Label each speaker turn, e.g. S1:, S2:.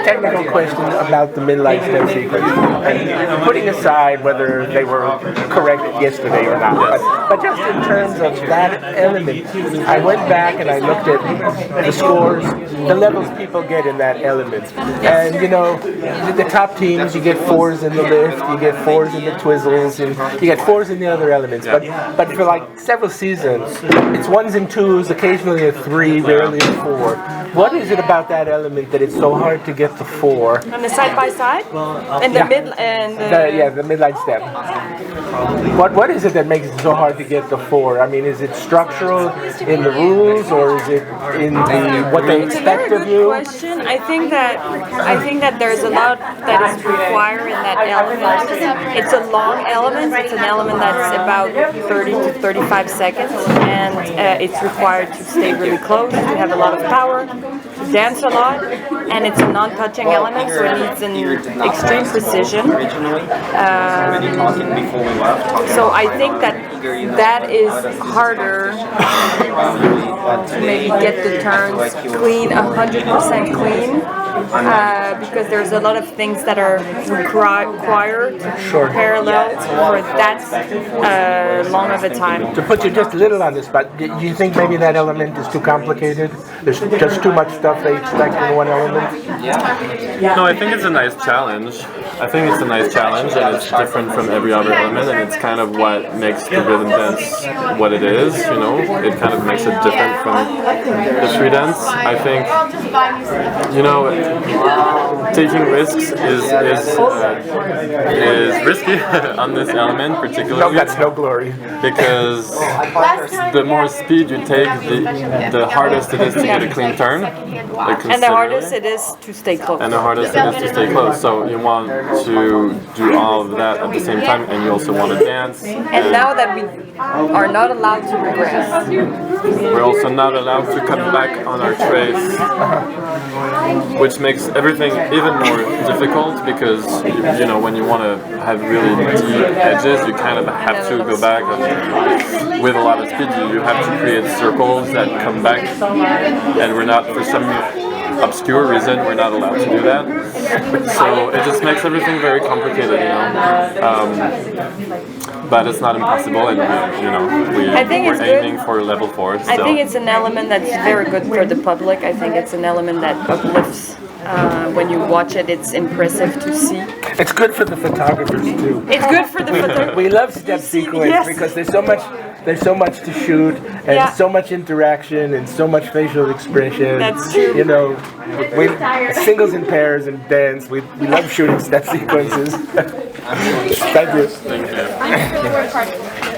S1: technical question about the midlife step sequence, and putting aside whether they were correct yesterday or not. But just in terms of that element, I went back and I looked at the scores, the levels people get in that element. And you know, the top teams, you get 4s in the lift, you get 4s in the twizzles, and you get 4s in the other elements. But for like several seasons, it's 1s and 2s, occasionally a 3, rarely a 4. What is it about that element that it's so hard to get the 4?
S2: On the side by side, and the mid and
S1: the midline step. What is it that makes it so hard to get the 4? I mean, is it structural in the rules, or is it in what they expect of you?
S2: Question. I think that there's a lot that is required in that element. It's a long element. It's an element that's about 30 to 35 seconds, and it's required to stay really close, to have a lot of power, to dance a lot, and it's a non-touching element, so it needs an extreme precision. So I think that is harder to maybe get the turns clean, 100% clean, because there's a lot of things that are required to parallel for that long of a time.
S1: To put you just a little on the spot, do you think maybe that element is too complicated? There's just too much stuff they expect in one element?
S3: No, I think it's a nice challenge. And it's different from every other element, and it's kind of what makes the rhythm dance what it is, you know? It kind of makes it different from the free dance. I think, you know, taking risks is risky on this element, particularly.
S1: No, that's no glory.
S3: Because the more speed you take, the hardest it is to get a clean turn.
S2: And the hardest it is to stay close.
S3: So you want to do all of that at the same time, and you also want to dance.
S2: And now that we are not allowed to regress,
S3: we're also not allowed to cut back on our trace, which makes everything even more difficult, because you know, when you want to have really deep edges, you kind of have to go back, and with a lot of speed you have to create circles that come back, and we're not, for some obscure reason, we're not allowed to do that. So it just makes everything very complicated, you know. But it's not impossible, and we're aiming for level 4.
S2: I think it's an element that's very good for the public. I think it's an element that uplifts. When you watch it, it's impressive to see.
S1: It's good for the photographers too.
S2: It's good for the photographers.
S1: We love step sequence because there's so much to shoot, and so much interaction, and so much facial expression.
S2: That's true.
S1: You know, we singles and pairs and dance. We love shooting step sequences. Thank you.
S3: Thank you.